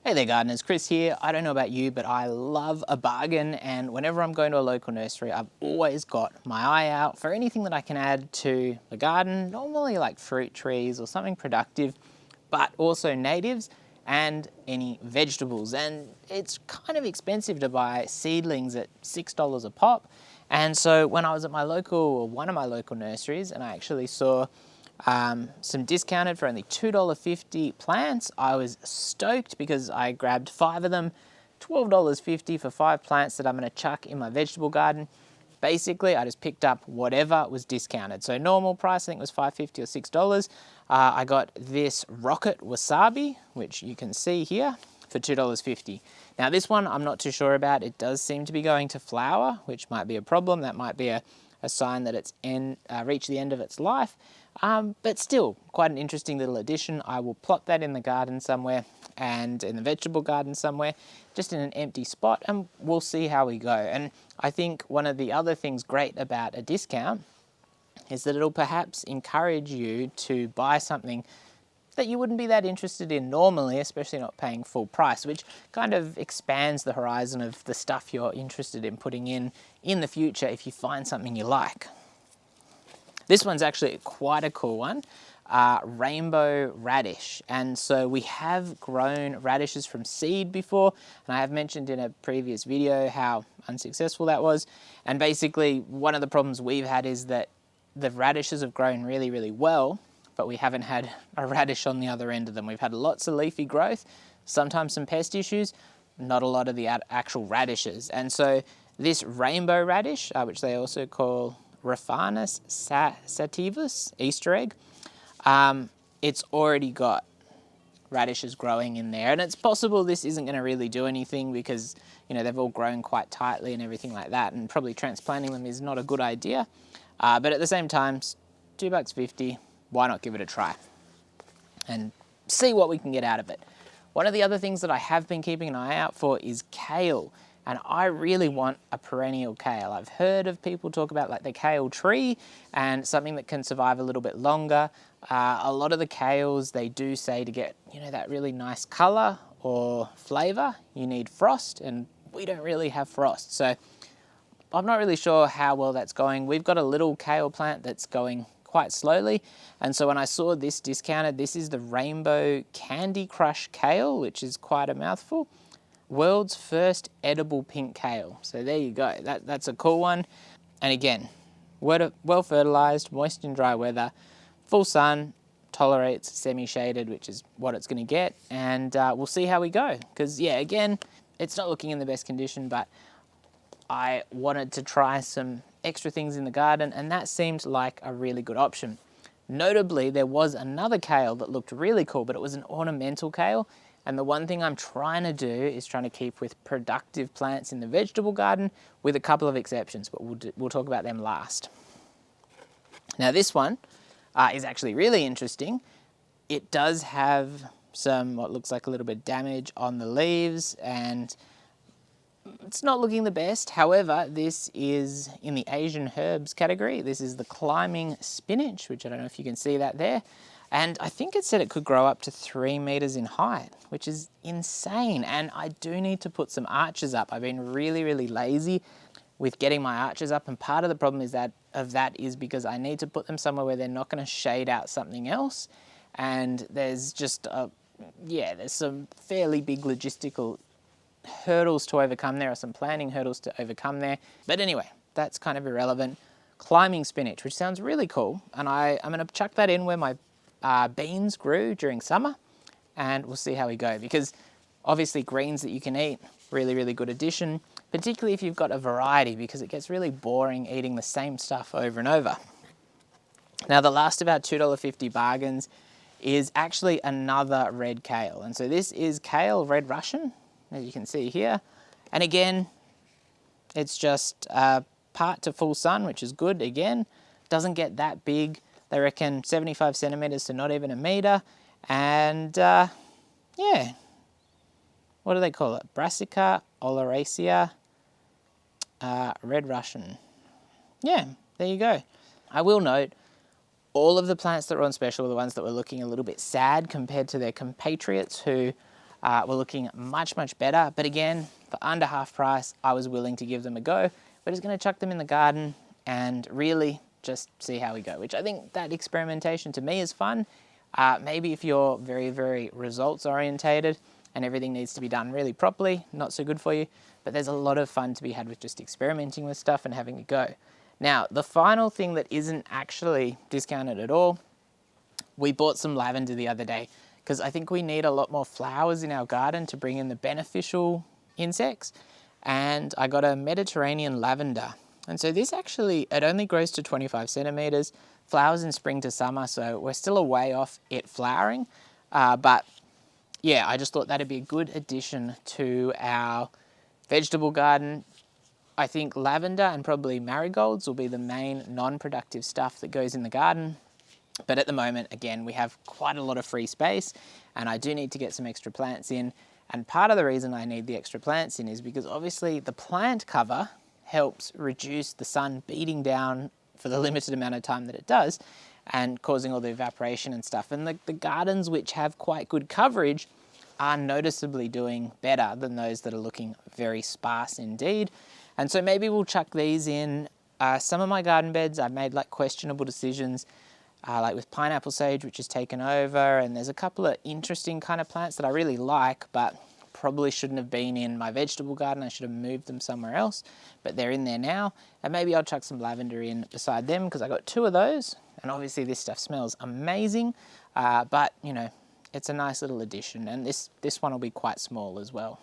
Hey there gardeners, Chris here. I don't know about you, but I love a bargain, and whenever I'm going to a local nursery, I've always got my eye out for anything that I can add to the garden, normally like fruit trees or something productive, but also natives and any vegetables. And it's kind of expensive to buy seedlings at $6 a pop. And so when I was at my local, or one of my local nurseries, and I actually saw some discounted for only $2.50 plants, I was stoked because I grabbed 5 of them, $12.50 for 5 plants that I'm going to chuck in my vegetable garden. Basically, I just picked up whatever was discounted. So normal price, I think, was $5.50 or $6. I got this rocket wasabi, which you can see here, for $2.50. Now this one I'm not too sure about. It does seem to be going to flower, which might be a problem. That might be a sign that it's reached the end of its life. But still, quite an interesting little addition. I will plot that in the garden somewhere and in the vegetable garden somewhere, just in an empty spot, and we'll see how we go. And I think one of the other things great about a discount is that it'll perhaps encourage you to buy something that you wouldn't be that interested in normally, especially not paying full price, which kind of expands the horizon of the stuff you're interested in putting in the future if you find something you like. This one's actually quite a cool one, rainbow radish. And so we have grown radishes from seed before, and I have mentioned in a previous video how unsuccessful that was. And basically one of the problems we've had is that the radishes have grown really, really well, but we haven't had a radish on the other end of them. We've had lots of leafy growth, sometimes some pest issues, not a lot of the actual radishes. And so this rainbow radish, which they also call Raphanus sativus, Easter egg, it's already got radishes growing in there, and it's possible this isn't going to really do anything because, you know, they've all grown quite tightly and everything like that, and probably transplanting them is not a good idea. But at the same time, $2.50, why not give it a try and see what we can get out of it. One of the other things that I have been keeping an eye out for is kale. And I really want a perennial kale. I've heard of people talk about like the kale tree and something that can survive a little bit longer. A lot of the kales, they do say to get, you know, that really nice color or flavor, you need frost, and we don't really have frost. So I'm not really sure how well that's going. We've got a little kale plant that's going quite slowly. And so when I saw this discounted, this is the Rainbow Candy Crush Kale, which is quite a mouthful. World's first edible pink kale. So there you go. That's a cool one. And again, well fertilized, moist and dry weather, full sun, tolerates semi-shaded, which is what it's going to get. And we'll see how we go. Because yeah, again, it's not looking in the best condition, but I wanted to try some extra things in the garden, and that seemed like a really good option. Notably, there was another kale that looked really cool, but it was an ornamental kale. And the one thing I'm trying to do is trying to keep with productive plants in the vegetable garden, with a couple of exceptions, but we'll talk about them last. Now this one is actually really interesting. It does have some, what looks like a little bit of damage on the leaves, and it's not looking the best. However, this is in the Asian herbs category. This is the climbing spinach, which I don't know if you can see that there. And I think it said it could grow up to 3 meters in height, which is insane. And I do need to put some arches up. I've been really, really lazy with getting my arches up. And part of the problem is that because I need to put them somewhere where they're not going to shade out something else. And there's just, there's some fairly big logistical hurdles to overcome there, or some planning hurdles to overcome there. But anyway, that's kind of irrelevant. Climbing spinach, which sounds really cool. And I'm going to chuck that in where my beans grew during summer, and we'll see how we go, because obviously greens that you can eat, really, really good addition, particularly if you've got a variety, because it gets really boring eating the same stuff over and over. Now the last of our $2.50 bargains is actually another red kale, and so this is kale red Russian, as you can see here, and again it's just part to full sun, which is good. Again, doesn't get that big. They reckon 75 centimeters to not even a meter. And yeah, what do they call it? Brassica oleracea red Russian. Yeah, there you go. I will note, all of the plants that were on special were the ones that were looking a little bit sad compared to their compatriots who were looking much, much better. But again, for under half price, I was willing to give them a go. We're just going to chuck them in the garden and really just see how we go, which I think that experimentation to me is fun. Maybe if you're very, very results orientated and everything needs to be done really properly, not so good for you, but there's a lot of fun to be had with just experimenting with stuff and having a go. Now, the final thing that isn't actually discounted at all, we bought some lavender the other day because I think we need a lot more flowers in our garden to bring in the beneficial insects. And I got a Mediterranean lavender. And so this actually, it only grows to 25 centimeters, flowers in spring to summer, so we're still a way off it flowering. But yeah, I just thought that'd be a good addition to our vegetable garden. I think lavender and probably marigolds will be the main non-productive stuff that goes in the garden. But at the moment, again, we have quite a lot of free space and I do need to get some extra plants in. And part of the reason I need the extra plants in is because obviously the plant cover helps reduce the sun beating down for the limited amount of time that it does and causing all the evaporation and stuff. And the gardens which have quite good coverage are noticeably doing better than those that are looking very sparse indeed. And so maybe we'll chuck these in. Some of my garden beds I've made like questionable decisions, like with pineapple sage, which has taken over, and there's a couple of interesting kind of plants that I really like, but probably shouldn't have been in my vegetable garden. I should have moved them somewhere else, but they're in there now. And maybe I'll chuck some lavender in beside them because I got 2 of those. And obviously this stuff smells amazing, but you know, it's a nice little addition. And this one will be quite small as well.